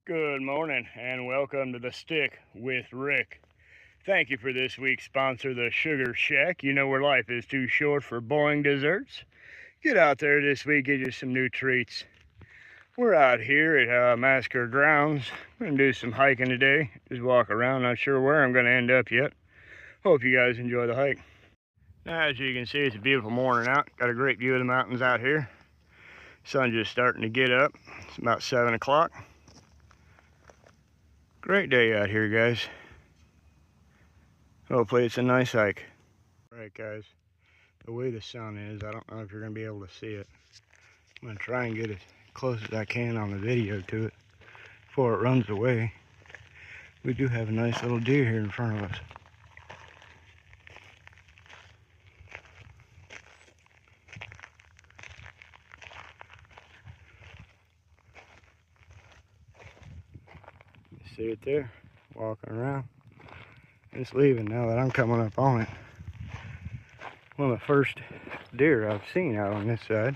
Good morning and welcome to The Stick with Rick. Thank you for this week's sponsor, the Sugar Shack. You know where life is too short for boring desserts. Get out there this week, get you some new treats. We're out here at Massacre grounds. We're going to do some hiking today. Just walk around, not sure where I'm going to end up yet. Hope you guys enjoy the hike. Now, as you can see, it's a beautiful morning out. Got a great view of the mountains out here. Sun's just starting to get up. It's about 7 o'clock. Great day out here, guys. Hopefully it's a nice hike. All right, guys, the way the sun is, I don't know if you're going to be able to see it. I'm going to try and get as close as I can on the video to it before it runs away. We do have a nice little deer here in front of us. See it there, walking around. It's leaving now that I'm coming up on it. One of the first deer I've seen out on this side.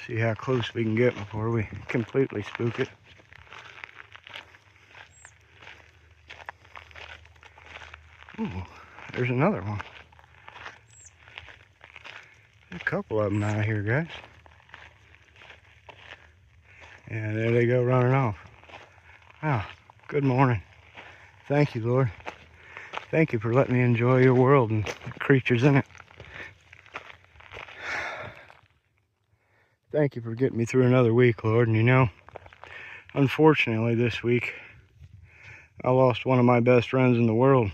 See how close we can get before we completely spook it. Ooh, there's another one. There's a couple of them out here, guys. And there they go running off. Wow, good morning. Thank you, Lord. Thank you for letting me enjoy your world and the creatures in it. Thank you for getting me through another week, Lord. And you know, unfortunately this week, I lost one of my best friends in the world.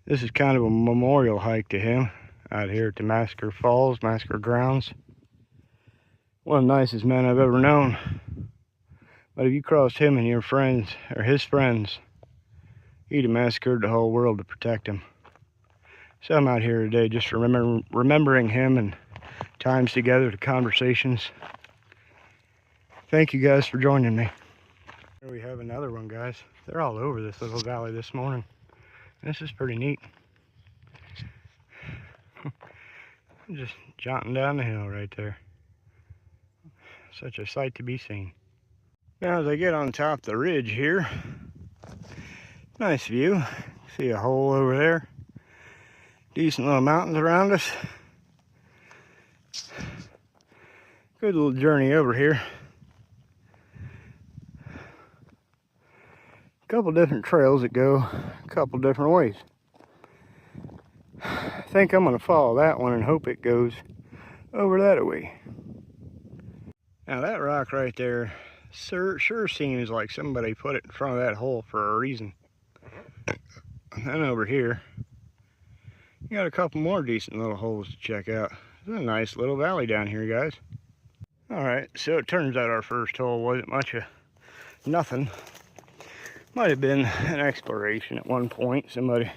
This is kind of a memorial hike to him out here at the Massacre Falls, Massacre grounds. One of the nicest men I've ever known. But if you crossed him and your friends, or his friends, he'd have massacred the whole world to protect him. So I'm out here today just remembering him and times together, the conversations. Thank you guys for joining me. Here we have another one, guys. They're all over this little valley this morning. This is pretty neat. I'm just jaunting down the hill right there. Such a sight to be seen. Now as I get on top of the ridge here, nice view. See a hole over there. Decent little mountains around us. Good little journey over here. A couple different trails that go a couple different ways. I think I'm going to follow that one and hope it goes over that way. Now that rock right there sure seems like somebody put it in front of that hole for a reason. And then over here, you got a couple more decent little holes to check out. It's a nice little valley down here, guys. Alright, so it turns out our first hole wasn't much of nothing. Might have been an exploration at one point. Somebody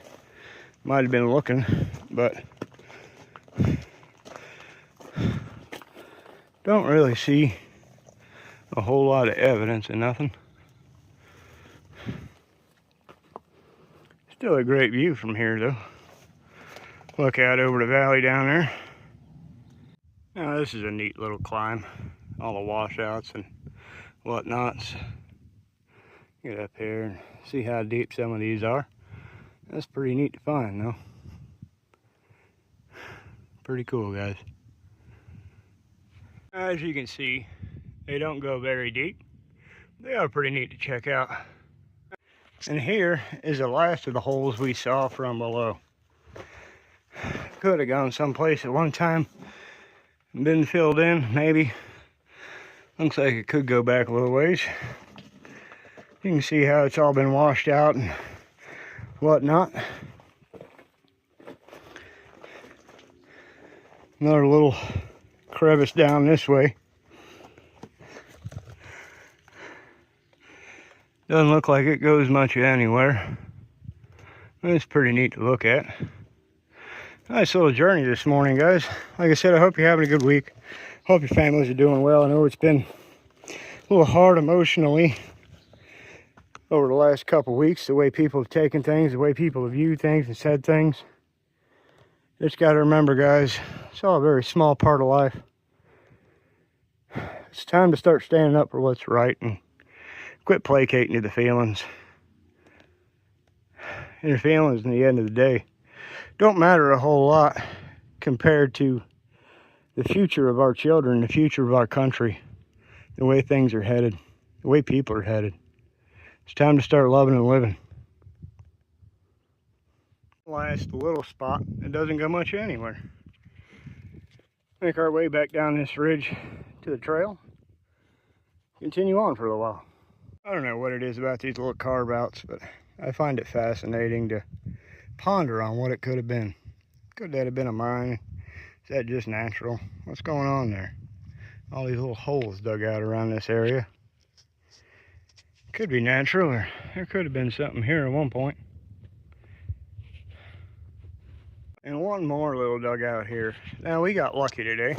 might have been looking, but don't really see a whole lot of evidence of nothing. Still a great view from here though. Look out over the valley down there. Now this is a neat little climb. All the washouts and whatnots. Get up here and see how deep some of these are. That's pretty neat to find though. Pretty cool, guys. As you can see, they don't go very deep. They are pretty neat to check out. And here is the last of the holes we saw from below. Could have gone someplace at one time and been filled in, maybe. Looks like it could go back a little ways. You can see how it's all been washed out and whatnot. Another little crevice down this way. Doesn't look like it goes much anywhere. It's pretty neat to look at. Nice little journey this morning, guys. Like I said, I hope you're having a good week. Hope your families are doing well. I know it's been a little hard emotionally over the last couple weeks, the way people have taken things, the way people have viewed things and said things. Just got to remember, guys, it's all a very small part of life. It's time to start standing up for what's right and quit placating to the feelings. And your feelings, in the end of the day, don't matter a whole lot compared to the future of our children, the future of our country, the way things are headed, the way people are headed. It's time to start loving and living. Last little spot, it doesn't go much anywhere. Make our way back down this ridge to the trail. Continue on for a while. I don't know what it is about these little carve outs, but I find it fascinating to ponder on what it could have been. Could that have been a mine? Is that just natural? What's going on there? All these little holes dug out around this area. Could be natural, or there could have been something here at one point. And one more little dugout here. Now, we got lucky today.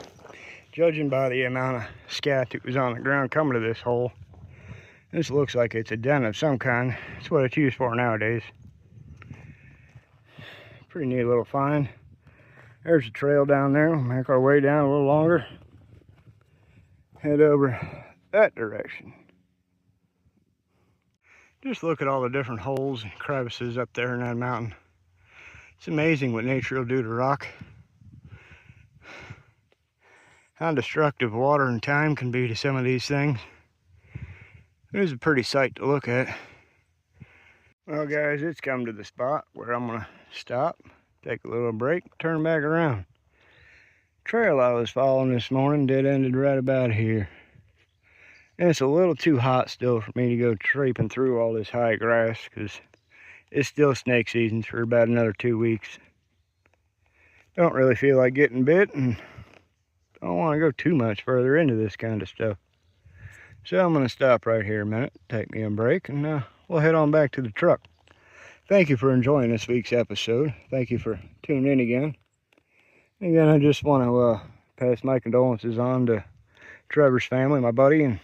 Judging by the amount of scat that was on the ground coming to this hole, this looks like it's a den of some kind. It's what it's used for nowadays. Pretty neat little find. There's a trail down there. We'll make our way down a little longer. Head over that direction. Just look at all the different holes and crevices up there in that mountain. It's amazing what nature will do to rock. How destructive water and time can be to some of these things. It is a pretty sight to look at. Well guys, it's come to the spot where I'm gonna stop, take a little break, turn back around. Trail I was following this morning dead ended right about here. And it's a little too hot still for me to go traipsing through all this high grass, because it's still snake season for about another 2 weeks. Don't really feel like getting bit, and don't want to go too much further into this kind of stuff. So I'm going to stop right here a minute, take me a break, and we'll head on back to the truck. Thank you for enjoying this week's episode. Thank you for tuning in again. Again, I just want to pass my condolences on to Trevor's family, my buddy, and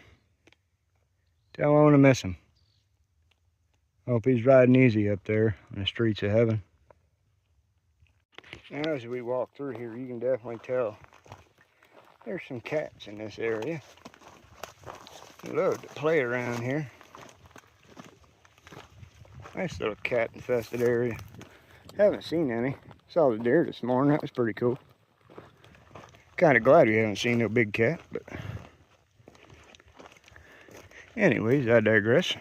tell him I want to miss him. Hope he's riding easy up there on the streets of heaven. Now, as we walk through here, you can definitely tell there's some cats in this area. They love to play around here. Nice little cat infested area. Haven't seen any. Saw the deer this morning. That was pretty cool. Kind of glad we haven't seen no big cat, but anyways, I digress.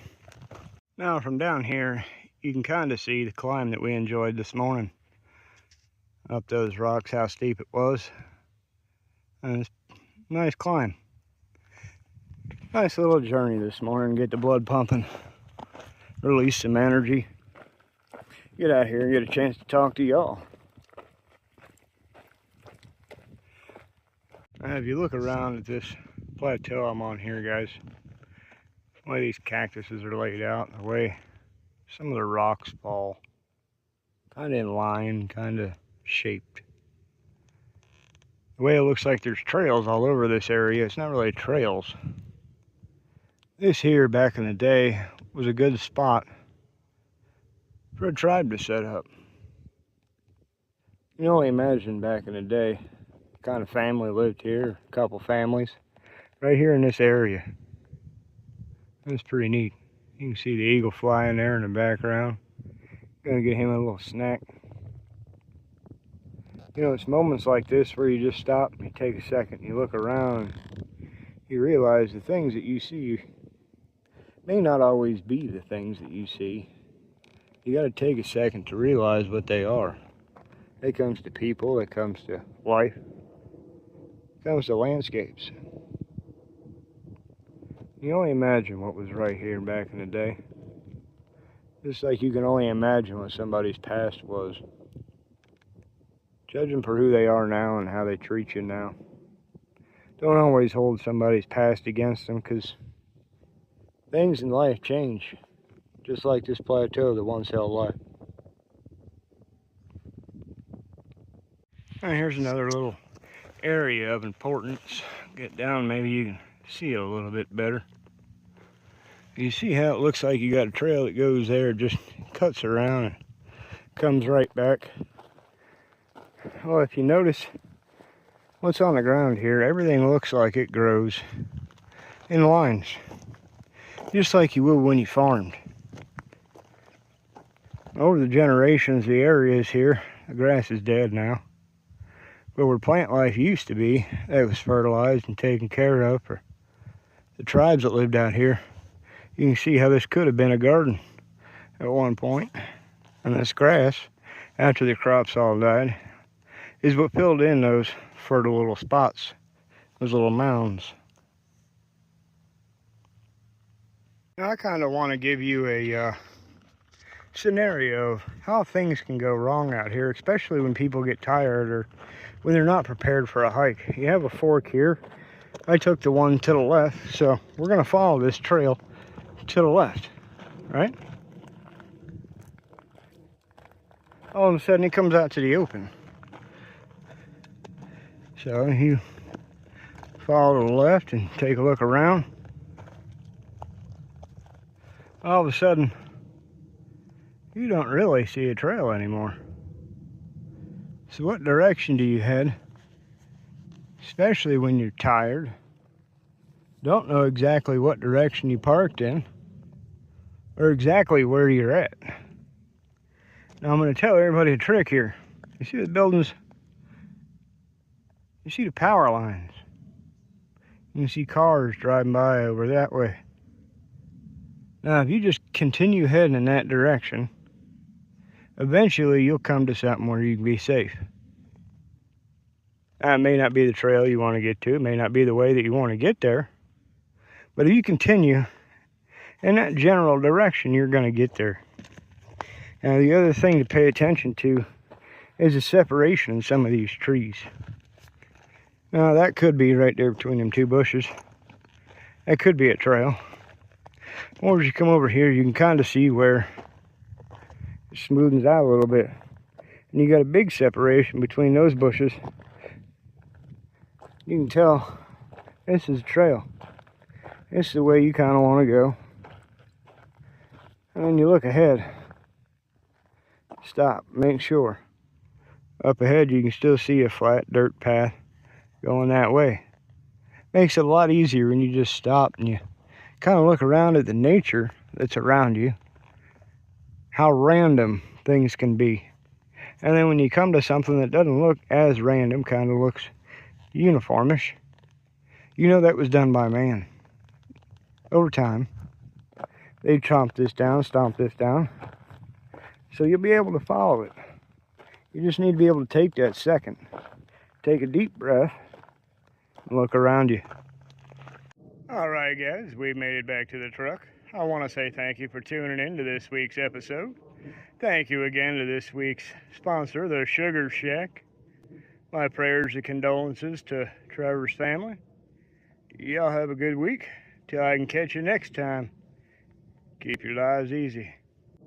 Now from down here, you can kind of see the climb that we enjoyed this morning. Up those rocks, how steep it was. And it's a nice climb. Nice little journey this morning. Get the blood pumping. Release some energy. Get out here and get a chance to talk to y'all. Now, if you look around at this plateau I'm on here, guys, the way these cactuses are laid out, the way some of the rocks fall, kind of in line, kind of shaped. The way it looks like there's trails all over this area, it's not really trails. This here, back in the day, was a good spot for a tribe to set up. You can only imagine back in the day, what kind of family lived here, a couple families, right here in this area. That's pretty neat. You can see the eagle flying there in the background. Gonna get him a little snack. You know, it's moments like this where you just stop and you take a second, you look around, you realize the things that you see may not always be the things that you see. You got to take a second to realize what they are. It comes to people, it comes to life, it comes to landscapes. You only imagine what was right here back in the day. Just like you can only imagine what somebody's past was. Judge them for who they are now and how they treat you now. Don't always hold somebody's past against them, because things in life change. Just like this plateau that once held life. And here's another little area of importance. Get down, maybe you can see it a little bit better. You see how it looks like you got a trail that goes there, just cuts around and comes right back. Well, if you notice what's on the ground here, everything looks like it grows in lines, just like you would when you farmed. Over the generations, the areas here, the grass is dead now. But where plant life used to be, that was fertilized and taken care of for the tribes that lived out here. You can see how this could have been a garden at one point. And this grass, after the crops all died, is what filled in those fertile little spots, those little mounds. Now I kind of want to give you a scenario of how things can go wrong out here, especially when people get tired or when they're not prepared for a hike. You have a fork here. I took the one to the left, so we're going to follow this trail to the left, right? All of a sudden it comes out to the open. So you follow to the left and take a look around. All of a sudden, you don't really see a trail anymore. So what direction do you head? Especially when you're tired, don't know exactly what direction you parked in, or exactly where you're at. Now I'm going to tell everybody a trick here. You see the buildings? You see the power lines. You can see cars driving by over that way. Now if you just continue heading in that direction, eventually you'll come to something where you can be safe. Now, it may not be the trail you want to get to, it may not be the way that you want to get there, but if you continue in that general direction, you're going to get there. Now the other thing to pay attention to is the separation in some of these trees. Now that could be right there between them two bushes. That could be a trail. Or as you come over here, you can kind of see where it smoothens out a little bit. And you got a big separation between those bushes. You can tell this is a trail. This is the way you kind of want to go. And then you look ahead. Stop, make sure. Up ahead you can still see a flat dirt path going that way. Makes it a lot easier when you just stop and you kind of look around at the nature that's around you. How random things can be. And then when you come to something that doesn't look as random, kind of looks uniformish, you know that was done by man. Over time, they chomped this down, stomped this down, so you'll be able to follow it. You just need to be able to take that second. Take a deep breath and look around you. Alright guys, we made it back to the truck. I want to say thank you for tuning in to this week's episode. Thank you again to this week's sponsor, the Sugar Shack. My prayers and condolences to Trevor's family. Y'all have a good week. Till I can catch you next time. Keep your lives easy.